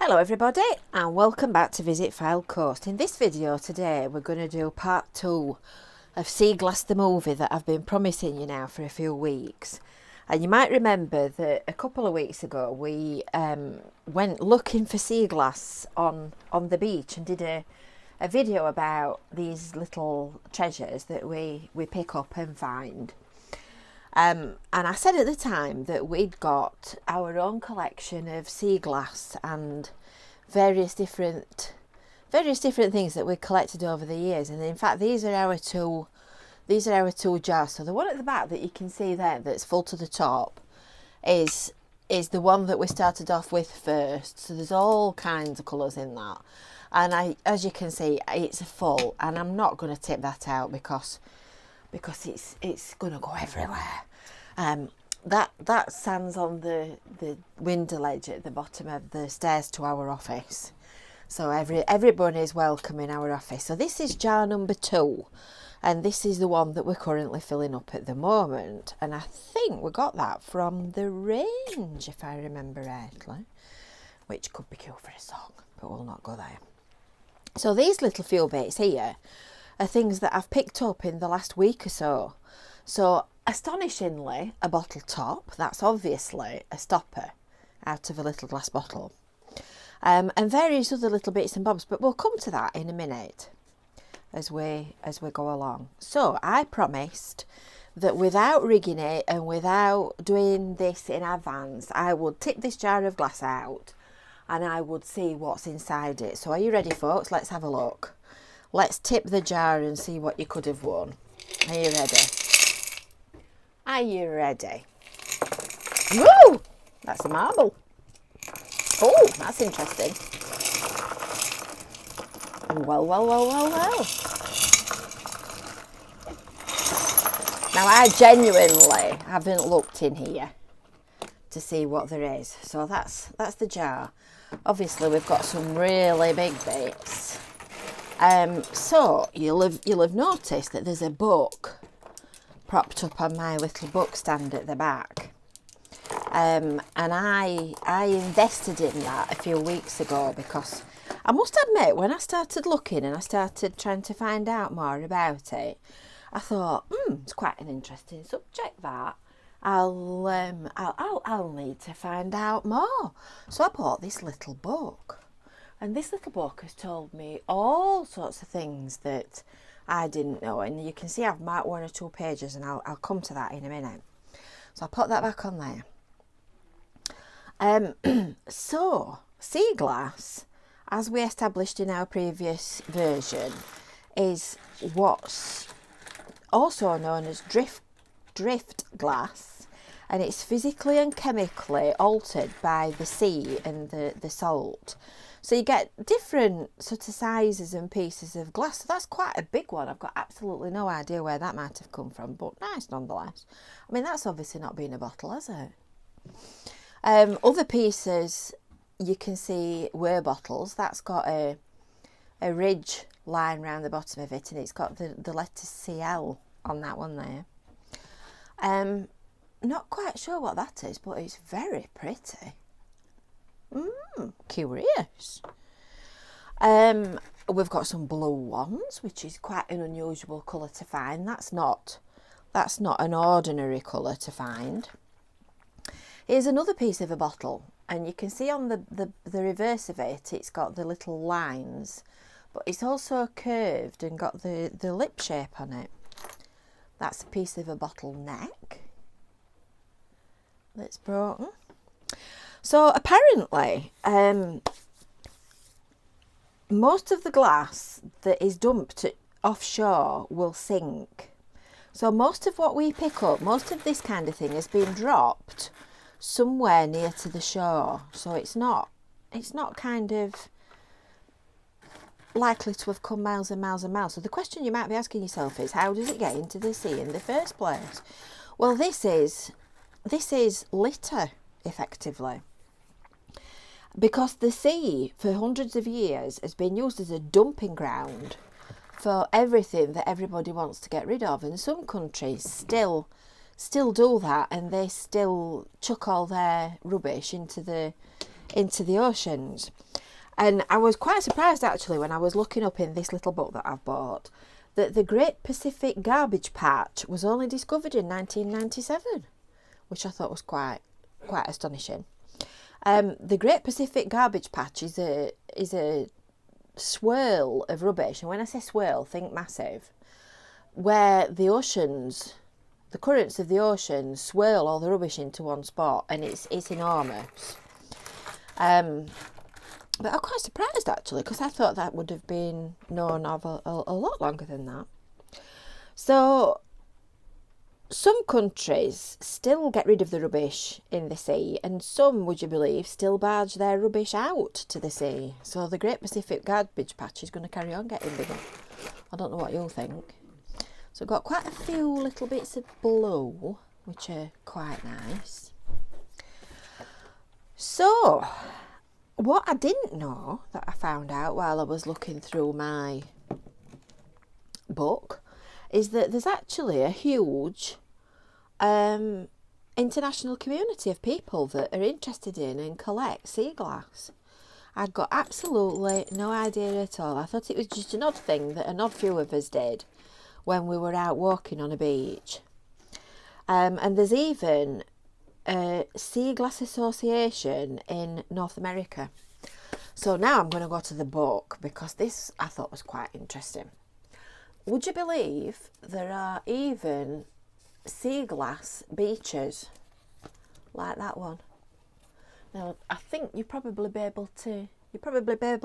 Hello everybody and welcome back to Visit Fylde Coast. In this video today we're going to do part 2 of Sea Glass the movie that I've been promising you now for a few weeks. And you might remember that a couple of weeks ago we went looking for sea glass on the beach and did a video about these little treasures that we pick up and find. And I said at the time that we'd got our own collection of sea glass and various different things that we'd collected over the years. And in fact, these are our two jars. So the one at the back that you can see there, that's full to the top, is the one that we started off with first. So there's all kinds of colours in that. And as you can see, it's full, and I'm not going to tip that out because it's going to go everywhere. That stands on the window ledge at the bottom of the stairs to our office. So everybody is welcome in our office. So this is jar number 2, and this is the one that we're currently filling up at the moment. And I think we got that from the range, if I remember rightly, which could be cute for a song, but we'll not go there. So these little few bits here are things that I've picked up in the last week or so. So astonishingly, a bottle top, that's obviously a stopper out of a little glass bottle. And various other little bits and bobs, but we'll come to that in a minute as we go along. So I promised that without rigging it and without doing this in advance, I would tip this jar of glass out and I would see what's inside it. So are you ready, folks? Let's have a look. Let's tip the jar and see what you could have won. Are you ready? Are you ready? Woo! That's a marble. Oh, that's interesting. Well. Now, I genuinely haven't looked in here to see what there is. So that's the jar. Obviously, we've got some really big bits. So you'll have noticed that there's a book propped up on my little book stand at the back. And I invested in that a few weeks ago because I must admit, when I started looking and I started trying to find out more about it, I thought, it's quite an interesting subject that. I'll need to find out more. So I bought this little book, and this little book has told me all sorts of things that I didn't know. And you can see I've marked 1 or 2 pages, and I'll come to that in a minute. So I'll put that back on there. So sea glass, as we established in our previous version, is what's also known as drift glass, and it's physically and chemically altered by the sea and the salt. So you get different sort of sizes and pieces of glass. So that's quite a big one. I've got absolutely no idea where that might have come from, but nice nonetheless. I mean, that's obviously not been a bottle, has it? Other pieces you can see were bottles. That's got a ridge line around the bottom of it, and it's got the letter CL on that one there. Not quite sure what that is, but it's very pretty. Curious. We've got some blue ones, which is quite an unusual colour to find. That's not an ordinary colour to find. Here's another piece of a bottle, and you can see on the reverse of it, it's got the little lines, but it's also curved and got the lip shape on it. That's a piece of a bottle neck that's broken. So apparently, most of the glass that is dumped offshore will sink. So most of what we pick up, most of this kind of thing, has been dropped somewhere near to the shore. So it's not kind of likely to have come miles and miles and miles. So the question you might be asking yourself is, how does it get into the sea in the first place? Well, this is litter, effectively. Because the sea, for hundreds of years, has been used as a dumping ground for everything that everybody wants to get rid of. And some countries still do that, and they still chuck all their rubbish into the oceans. And I was quite surprised actually when I was looking up in this little book that I've bought that the Great Pacific Garbage Patch was only discovered in 1997, which I thought was quite astonishing. The Great Pacific Garbage Patch is a swirl of rubbish, and when I say swirl, think massive, where the currents of the ocean swirl all the rubbish into one spot, and it's enormous. But I'm quite surprised actually, because I thought that would have been known of a lot longer than that. So some countries still get rid of the rubbish in the sea, and some, would you believe, still barge their rubbish out to the sea. So the Great Pacific Garbage Patch is going to carry on getting bigger. I don't know what you'll think. So I've got quite a few little bits of blue, which are quite nice. So what I didn't know that I found out while I was looking through my book is that there's actually a huge international community of people that are interested in and collect sea glass. I'd got absolutely no idea at all. I thought it was just an odd thing that an odd few of us did when we were out walking on a beach. And there's even a Sea Glass Association in North America. So now I'm going to go to the book because this I thought was quite interesting. Would you believe there are even sea glass beaches like that one? Now I think you'd probably be able to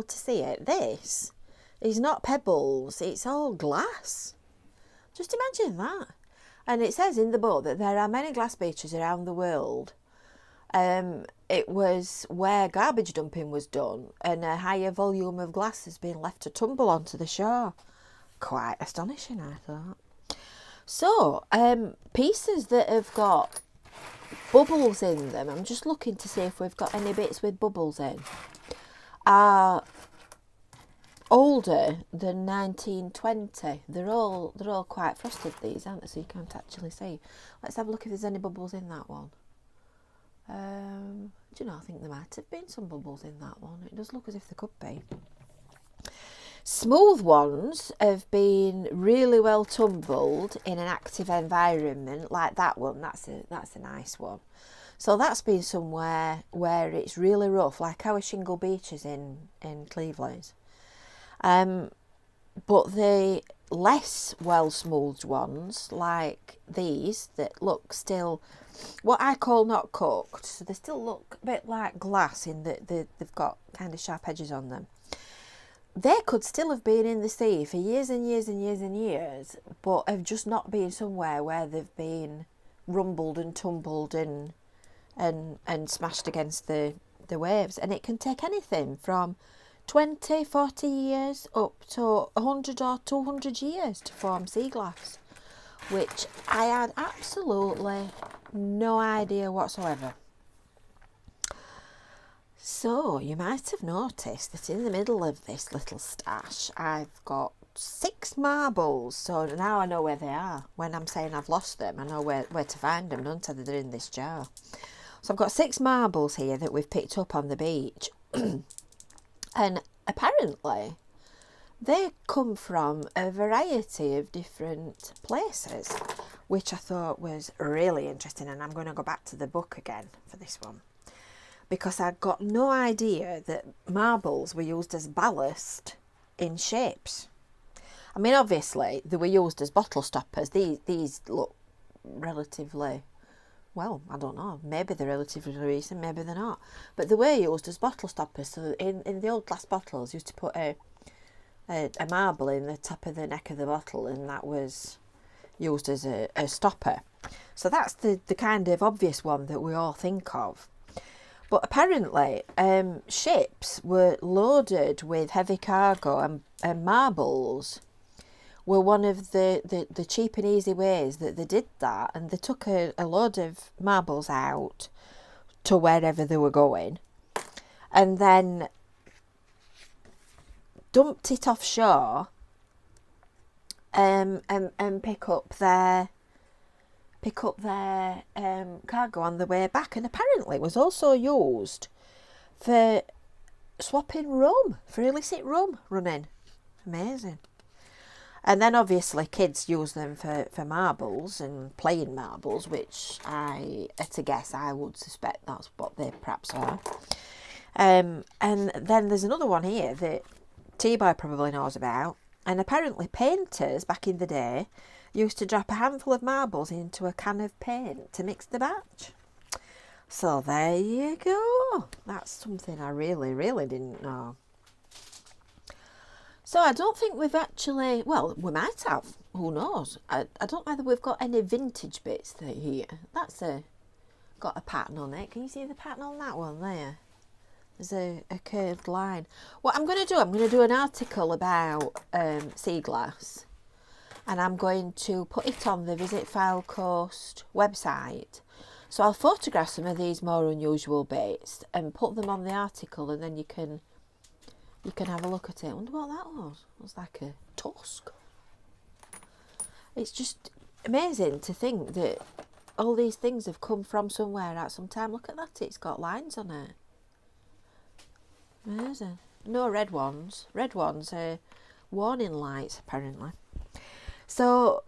see it. This is not pebbles, it's all glass. Just imagine that. And it says in the book that there are many glass beaches around the world. It was where garbage dumping was done, and a higher volume of glass has been left to tumble onto the shore. Quite astonishing, I thought. So, pieces that have got bubbles in them, I'm just looking to see if we've got any bits with bubbles in, are older than 1920. They're all quite frosted, these, aren't they? So you can't actually see. Let's have a look if there's any bubbles in that one. Do you know, I think there might have been some bubbles in that one. It does look as if there could be. Smooth ones have been really well tumbled in an active environment, like that one. That's a nice one. So that's been somewhere where it's really rough, like our shingle beaches in Cleveland. But the less well smoothed ones, like these, that look still what I call not cooked, so they still look a bit like glass in that they've got kind of sharp edges on them. They could still have been in the sea for years and years and years and years, but have just not been somewhere where they've been rumbled and tumbled and smashed against the waves. And it can take anything from 20, 40 years up to 100 or 200 years to form sea glass, which I had absolutely no idea whatsoever. So you might have noticed that in the middle of this little stash I've got 6 marbles. So now I know where they are. When I'm saying I've lost them, I know where to find them, don't I? They're in this jar. So I've got 6 marbles here that we've picked up on the beach. And apparently they come from a variety of different places, which I thought was really interesting. And I'm going to go back to the book again for this one, because I'd got no idea that marbles were used as ballast in ships. I mean, obviously, they were used as bottle stoppers. These look relatively, well, I don't know, maybe they're relatively recent, maybe they're not. But they were used as bottle stoppers. So in the old glass bottles, you used to put a marble in the top of the neck of the bottle, and that was used as a stopper. So that's the kind of obvious one that we all think of. But apparently, ships were loaded with heavy cargo, and marbles were one of the cheap and easy ways that they did that. And they took a load of marbles out to wherever they were going, and then dumped it offshore, and pick up their cargo on the way back. And apparently it was also used for swapping rum for illicit rum running. Amazing. And then obviously kids use them for marbles and playing marbles, which at a guess I would suspect that's what they perhaps are. And then there's another one here that T-Boy probably knows about. And apparently painters back in the day used to drop a handful of marbles into a can of paint to mix the batch. So there you go. That's something I really, really didn't know. So I don't think we've actually, well, we might have, who knows. I don't know whether we've got any vintage bits here. That's got a pattern on it. Can you see the pattern on that one there? There's a curved line. What I'm going to do an article about sea glass, and I'm going to put it on the Visit Fylde Coast website. So I'll photograph some of these more unusual bits and put them on the article, and then you can have a look at it. I wonder what that was. It was like a tusk. It's just amazing to think that all these things have come from somewhere at some time. Look at that, it's got lines on it. Amazing. No red ones. Red ones are warning lights, apparently. So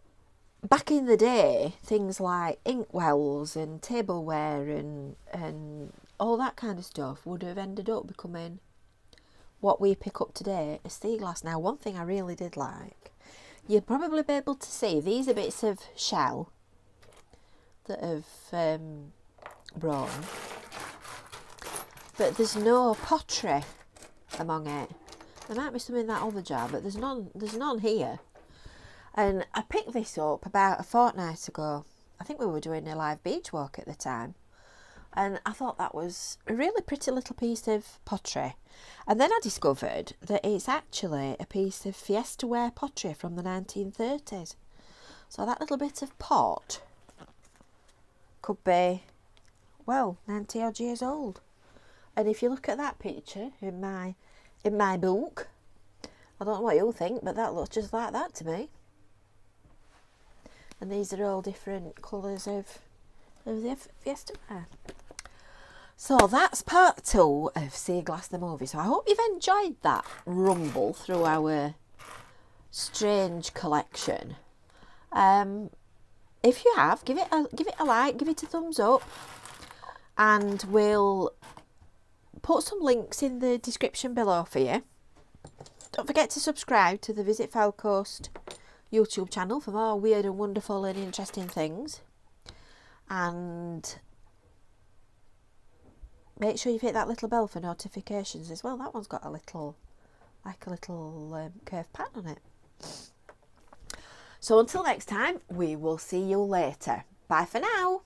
back in the day, things like inkwells and tableware and all that kind of stuff would have ended up becoming what we pick up today as sea glass. Now, one thing I really did like, you'll probably be able to see, these are bits of shell that have broken, but there's no pottery among it. There might be some in that other jar, but there's none here. And I picked this up about a fortnight ago. I think we were doing a live beach walk at the time. And I thought that was a really pretty little piece of pottery. And then I discovered that it's actually a piece of fiesta ware pottery from the 1930s. So that little bit of pot could be, well, 90 odd years old. And if you look at that picture in my book, I don't know what you'll think, but that looks just like that to me. And these are all different colours of the fiesta ware. So that's part 2 of Sea Glass the movie. So I hope you've enjoyed that rumble through our strange collection. If you have, give it a like, give it a thumbs up, and we'll put some links in the description below for you. Don't forget to subscribe to the Visit Fylde Coast YouTube channel for more weird and wonderful and interesting things. And make sure you hit that little bell for notifications as well. That one's got a little curved pattern on it. So until next time, we will see you later. Bye for now.